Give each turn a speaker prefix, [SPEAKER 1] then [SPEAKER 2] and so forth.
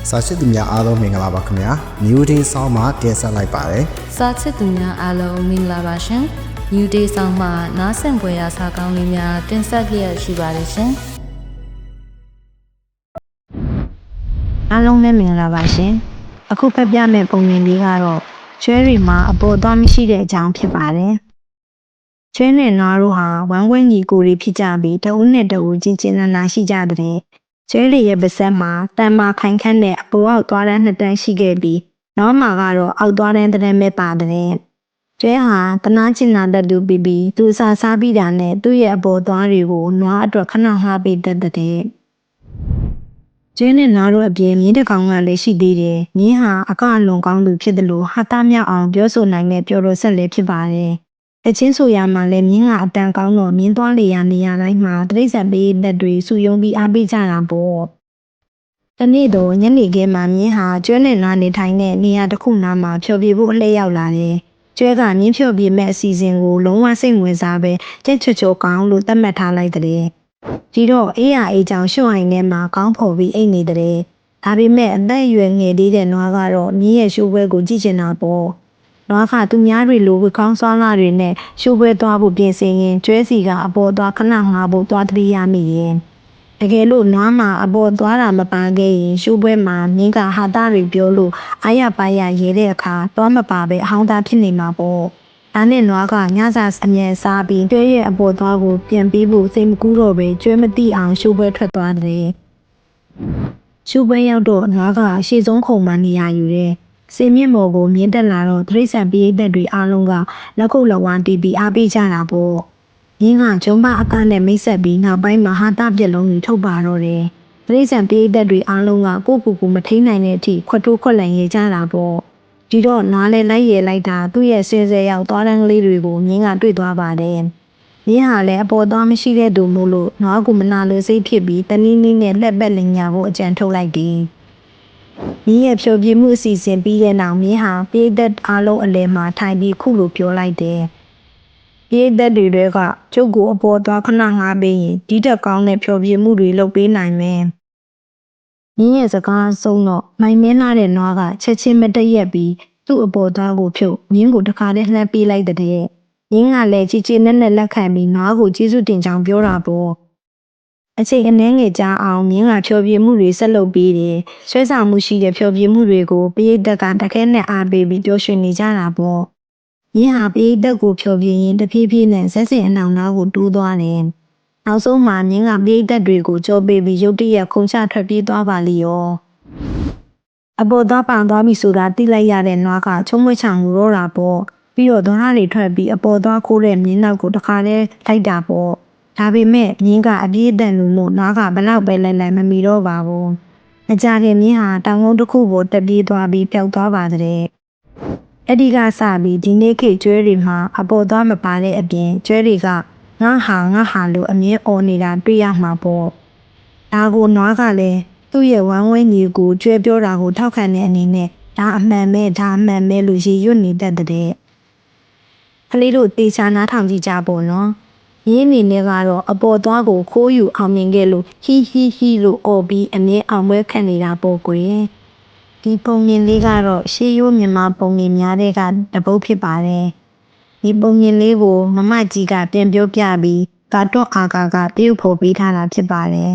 [SPEAKER 1] စာချစ်သူများအားလုံးမင်္ဂလာပါခင်ဗျာ New Day ဆောင်းမှာတင်ဆက်လိုက်ပါတယ်
[SPEAKER 2] စာချစ်သူများအားလုံးမင်္ဂလာပါရှင် New Day ဆောင်းမှာနားဆင်ပွဲရာစာကောင်းလေးများတင်ဆက်လျက်ရှိပါတယ်ရှင်
[SPEAKER 3] အားလုံးလည်းမင်္ဂလာပါရှင်အခုဖတ်ပြမယ့်ပုံမြင်လေးကတော့ကျွဲတွေမှာအပေါ်သွားမရှိတဲ့အကြောင်းဖြစ်ပါတယ်ကျွဲနဲ့နွားတို့ဟာဝမ်းဝဲညီကိုတွေဖြစ်ကြပြီးတဦးနဲ့တဦးချင်းချင်းနာနာရှိကြတဲ့ကျွဲတွေရဲ့ပါးစပ်မှာတန်မာခိုင်ခန့်တဲ့အပေါ်အောက်သွားတန်းနှစ်တန်းရှိခဲ့ပြီးနောက်မှာကတော့အောက်သွားတန်းတစ်တန်းပဲပါတယ်ကျွဲဟာတနာကျင်နာတတ်သူပြီးသူအစာစားပြီးတာနဲ့သူ့ရဲ့အပေါ်သွားတွေကိုနွားအတွက်ခဏဟာပေးတတ်တဲ့ကျွဲနဲ့နွားတို့အပြင်မြင်းတစ်ကောင်ကလည်းရှိသေးတယ်မြင်းဟာအကအလွန်ကောင်းသူဖြစ်တယ်လို့ဟာတာမြောက်အောင်ပြောဆိုနိုင်တဲ့ပြောလို့ဆက်လည်းဖြစ်ပါတယ်အချင်းဆိုရမှာလည်းမြင်းကအတန်ကောင်းတော့မြင်းသွားလေရနေရတိုင်းမှာတိရစ္ဆာန်ပေးလက်တွေစုယုံပြီးအားပေးကြတာပေါ့တနေ့တော့ညနေခင်းမှာမြင်းဟာကျွဲနဲ့နွားနေထိုင်တဲ့နေရာတစ်ခုနားမှာဖြောပြဖို့အလှည့်ရောက်လာတယ်ကျွဲကမြင်းဖြောပြမဲ့အစီအစဉ်ကိုလုံးဝစိတ်ဝင်စားပဲကြက်ချွတ်ချောကောင်းလို့သတ်မှတ်ထားလိုက်တဲ့ဒီတော့အေးရအေးချောင်ရွှွအိုင်ထဲမှာကောင်းဖော်ပြီးအိတ်နေတဲ့ဒါပေမဲ့အသက်အရွယ်ငယ်သေးတဲ့နွားကတော့မြင်းရဲ့ရှိုးပွဲကိုကြည့်ချင်တာပေါ့နွားကသူများတွေလိုဝကောင်းစွာလာတွေနဲ့ရှိုးပွဲသွားဖို့ပြင်ဆင်ရင်ကျွဲစီကအပေါ်သွားခဏငှားဖို့သွားတတိယမိရင်တကယ်လို့နွားမှာအပေါ်သွားတာမပန်းခဲ့ရင်ရှိုးပွဲမှာမြင်းကဟာတာတွေပြောလို့အားရပါရရဲတဲ့အခါသွားမပါပဲအဟောင်းသားဖြစ်နေမှာပေါ့ဒါနဲ့နွားကညစာအမြန်စားပြီးကျွဲရဲ့အပေါ်သွားကိုပြန်ပေးဖို့စိတ်မကူးတော့ပဲကျွဲမသိအောင်ရှိုးပွဲထွက်သွားတယ်ရှိုးပွဲရောက်တော့နွားကအရှိဆုံးခုံမှနေရယူတယ်စေမြင့်မော်ကိုမြင်းတက်လာတော့တိရစ္ဆာန်ပရိသတ်တွေအားလုံးကလက်ခုပ်လက်ဝါးတီးပြီးအားပေးကြတာပေါ့မြင်းကဂျုံမအကနဲ့မိတ်ဆက်ပြီးနောက်ပိုင်းမှာဟာတာပြက်လုံးကြီးထုတ်ပါတော့တယ်တိရစ္ဆာန်ပရိသတ်တွေအားလုံးကကိုယ့်ကိုယ်မထိန်နိုင်တဲ့အထိခွတ်တိုးခွက်လန်ရကြတာပေါ့ဒီတော့နွားလဲလိုက်ရလိုက်တာသူ့ရဲ့ဆဲဆဲရောက်သွားတန်းကလေးတွေကိုမြင်းကတွေ့သွားပါတယ်မြင်းဟာလည်းအပေါ်သွားမရှိတဲ့သူမို့လို့နွားကမနာလိုစိတ်ဖြစ်ပြီးတနည်းနည်းနဲ့လက်ပက်လင်ညာဖို့အကြံထုတ်လိုက်တယ်မြင်းရဲ့ဖြိုပြမှုအစီအစဉ်ပြီးတဲ့နောက်မြင်းဟာပိတ်သက်အားလုံးအလယ်မှာထိုင်ပြီးခုလိုပြောလိုက်တယ်။ပိတ်သက်တွေကကျုပ်ကိုအပေါ်သွားခဏငှားပေးရင်ဒီတက်ကောင်းတဲ့ဖြိုပြမှုတွေလုပ်ပေးနိုင်မယ်။မြင်းရဲ့စကားဆုံးတော့မိုင်မင်းလာတဲ့နွားကချက်ချင်းမတည့်ပြီးသူ့အပေါ်သွားကိုဖြုတ်မြင်းကိုတခါတည်းလှမ်းပေးလိုက်တဲ့။မြင်းကလည်းချီချီနဲ့လက်ခံပြီးနွားကိုကျေးဇူးတင်ကြောင်းပြောတာပေါ့။အချိန်အနည်းငယ်ကြာအောင်မြင်းကဖြောပြမှုတွေဆက်လုပ်ပြီးတယ်ဆွဲဆောင်မှုရှိတဲ့ဖြောပြမှုတွေကိုပရိသတ်ကတခဲနဲ့အားပေးပြီးပြောရွှင်နေကြတာပေါ့မြင်းဟာပရိသတ်ကိုဖြောပြရင်တဖြည်းဖြည်းနဲ့ဇက်စင်အနောင်နာကိုတူးသွားတယ်နောက်ဆုံးမှာမြင်းကပရိသတ်တွေကိုကြောပေးပြီးရုတ်တရက်ခုန်ချထွက်ပြေးသွားပါလိရောအပေါ်သားပန်သွားပြီဆိုတာသိလိုက်ရတဲ့နွားကချုံးမွေးချောင်လို့တာပေါ့ပြီးတော့ဒေါနာတွေထွက်ပြီးအပေါ်သွားခိုးတဲ့မြင်းနောက်ကိုတခါတည်းလိုက်တာပေါ့ဒါပေမဲ့မြင်းကအပြေးအတန်လို့နွားကဘလောက်ပဲလိုက်မမီတော့ပါဘူး။အကြခင်မြင်းဟာတောင်ကုန်းတစ်ခုကိုတက်ပြေးသွားပြီးပျောက်သွားပါတဲ့။အဲ့ဒီကစပြီးဒီနေ့ခေတ်ကျွဲတွေမှာအပေါ်သွားမပါတဲ့အပြင်ကျွဲတွေကငါဟာလို့အမြဲអော်နေတာတွေ့ရမှာပေါ့။ဒါကိုနွားကလည်းသူ့ရဲ့ဝမ်းဝဲညီကိုကျွဲပြောတာကိုထောက်ခံတဲ့အနေနဲ့ဒါအမှန်ပဲလို့ရည်ရွတ်နေတတ်တဲ့။ကလေးတို့တေချာနားထောင်ကြည့်ကြပေါ့နော်။ရင်းအနေနဲ့ကတော့အပေါ်သွားကိုခိုးယူအောင်မြင်ခဲ့လို့ဟီလို့អော်ပြီးအမြဲအောင်ပွဲခံနေတာပေါ့ကွယ်ဒီပုံမြင်လေးကတော့ရှေးရိုးမြန်မာပုံမြင်များတဲ့ကတပုတ်ဖြစ်ပါတယ်ဒီပုံမြင်လေးကိုမမကြီးကပြန်ပြောပြပြီးကာတွန်းအာကာကတရုပ်ဖော်ပေးထားတာဖြစ်ပါတယ်